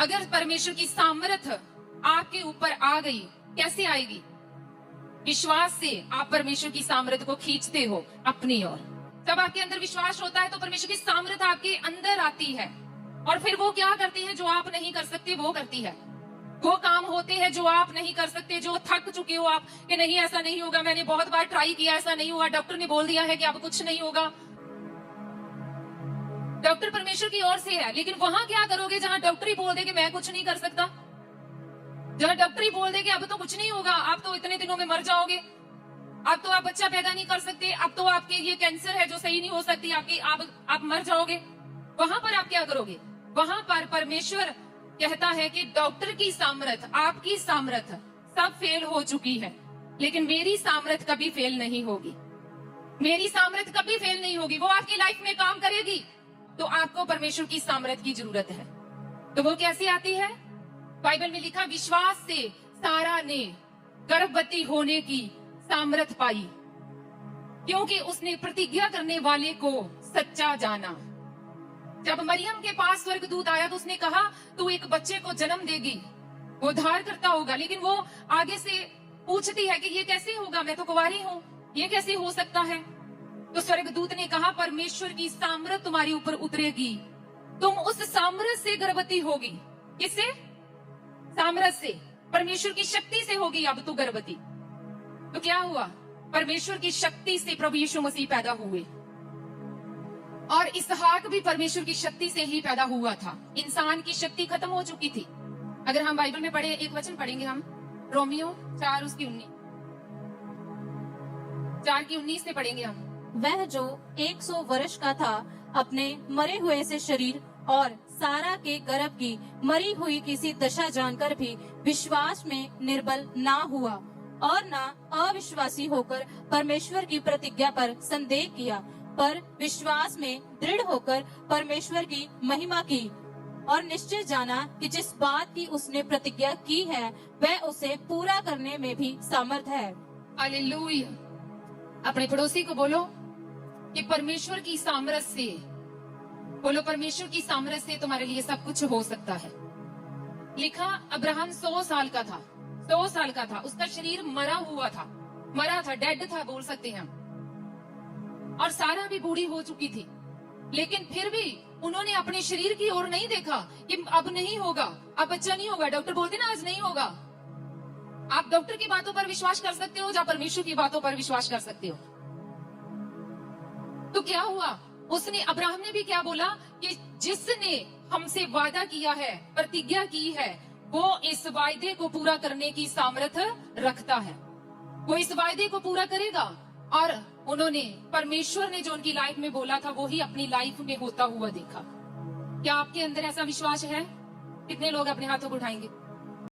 अगर परमेश्वर की सामर्थ्य आपके ऊपर आ गई, कैसे आएगी? विश्वास से आप परमेश्वर की सामर्थ्य को खींचते हो अपनी ओर। जब आपके अंदर विश्वास होता है तो परमेश्वर की सामर्थ्य आपके अंदर आती है, और फिर वो क्या करती है? जो आप नहीं कर सकते वो करती है। वो काम होते हैं जो आप नहीं कर सकते, जो थक चुके हो आप कि नहीं ऐसा नहीं होगा, मैंने बहुत बार ट्राई किया, ऐसा नहीं हुआ, डॉक्टर ने बोल दिया है कि अब कुछ नहीं होगा। डॉक्टर परमेश्वर की ओर से है, लेकिन वहां क्या करोगे जहां डॉक्टर ही बोल दे कि मैं कुछ नहीं कर सकता, जहां डॉक्टर ही बोल दे कि अब तो कुछ नहीं होगा, आप तो इतने दिनों में मर जाओगे, अब तो आप बच्चा पैदा नहीं कर सकते, अब तो आपके ये कैंसर है जो सही नहीं हो सकती आपकी, आप मर जाओगे। वहां पर आप क्या करोगे? वहां पर परमेश्वर कहता है कि डॉक्टर की सामर्थ, आपकी सामर्थ सब फेल हो चुकी है, लेकिन मेरी सामर्थ कभी फेल नहीं होगी। मेरी सामर्थ कभी फेल नहीं होगी। वो आपकी लाइफ में काम करेगी तो आपको परमेश्वर की सामर्थ की जरूरत है। तो वो कैसे आती है? बाइबल में लिखा, विश्वास से सारा ने गर्भवती होने की सामर्थ पाई, क्योंकि उसने प्रतिज्ञा करने वाले को सच्चा जाना। जब मरियम के पास स्वर्गदूत आया तो उसने कहा, तू एक बच्चे को जन्म देगी, वो धार करता होगा, लेकिन वो आगे से पूछती है कि ये कैसे होगा, मैं तो कुंवारी हूँ, ये कैसे हो सकता है? तो स्वर्गदूत ने कहा, परमेश्वर की सामर्थ तुम्हारे ऊपर उतरेगी, तुम उस सामर्थ से गर्भवती होगी। किससे? सामर्थ से, परमेश्वर की शक्ति से होगी अब तू गर्भवती। तो क्या हुआ? परमेश्वर की शक्ति से प्रभु यीशु मसीह पैदा हुए, और इसहाक भी परमेश्वर की शक्ति से ही पैदा हुआ था। इंसान की शक्ति खत्म हो चुकी थी। अगर हम बाइबल में पढ़े, एक वचन पढ़ेंगे हम, रोमियो 4:19 से पढ़ेंगे हम। वह जो 100 वर्ष का था, अपने मरे हुए से शरीर और सारा के गर्भ की मरी हुई किसी दशा जानकर भी विश्वास में निर्बल ना हुआ, और ना अविश्वासी होकर परमेश्वर की प्रतिज्ञा पर संदेह किया, पर विश्वास में दृढ़ होकर परमेश्वर की महिमा की, और निश्चय जाना कि जिस बात की उसने प्रतिज्ञा की है वह उसे पूरा करने में भी सामर्थ है। हालेलुया। अपने पड़ोसी को बोलो कि परमेश्वर की सामर्थ से, बोलो परमेश्वर की सामर्थ से तुम्हारे लिए सब कुछ हो सकता है। लिखा, अब्राहम 100 साल का था, 100 साल का था, उसका शरीर मरा हुआ था, मरा था, डेड था बोल सकते हैं हम, और सारा भी बूढ़ी हो चुकी थी, लेकिन फिर भी उन्होंने अपने शरीर की ओर नहीं देखा कि अब नहीं होगा, अब बच्चा नहीं होगा। डॉक्टर बोलते ना आज नहीं होगा। आप डॉक्टर की बातों पर विश्वास कर सकते हो या परमेश्वर की बातों पर विश्वास कर सकते हो? तो क्या हुआ? उसने, अब्राहम ने भी क्या बोला कि जिसने हमसे वादा किया है, प्रतिज्ञा की है, वो इस वायदे को पूरा करने की सामर्थ्य रखता है, वो इस वायदे को पूरा करेगा। और उन्होंने, परमेश्वर ने जो उनकी लाइफ में बोला था वो ही अपनी लाइफ में होता हुआ देखा। क्या आपके अंदर ऐसा विश्वास है? कितने लोग अपने हाथों को उठाएंगे?